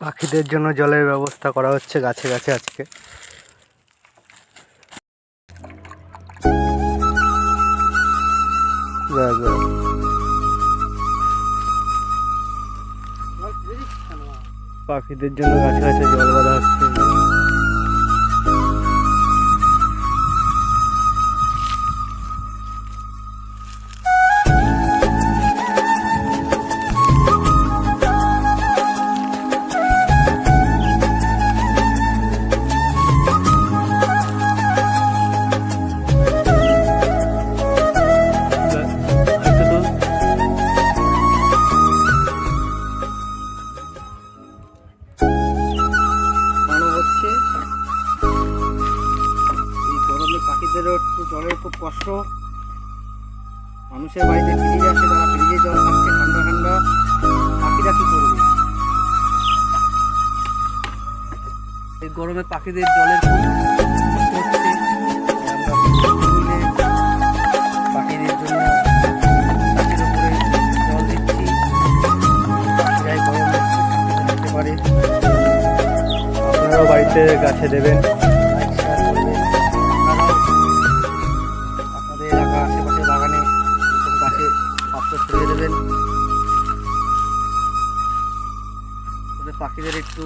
পাখিদের জন্য জলের ব্যবস্থা করা হচ্ছে গাছে গাছে আজকে। পাখিদের জন্য গাছে গাছে জল বাঁধা হচ্ছে। পাখিদেরও একটু জলের খুব কষ্ট। মানুষের বাড়িতে ফ্রিজ আছে, তারা ফ্রিজে জল খাচ্ছে ঠান্ডা ঠান্ডা। পাখিরা কি করবে এই গরমে? পাখিদের জলের খুব কষ্ট হচ্ছে। আমরা পাখিদের জন্য গাছের উপরে জল দিচ্ছি। পাখিরাই গরমে থাকতে পারে। আপনারাও বাড়িতে গাছে দেবেন। আশেপাশে বাগানে গাছে পাত্র ছড়িয়ে দেবেন, পাখিদের একটু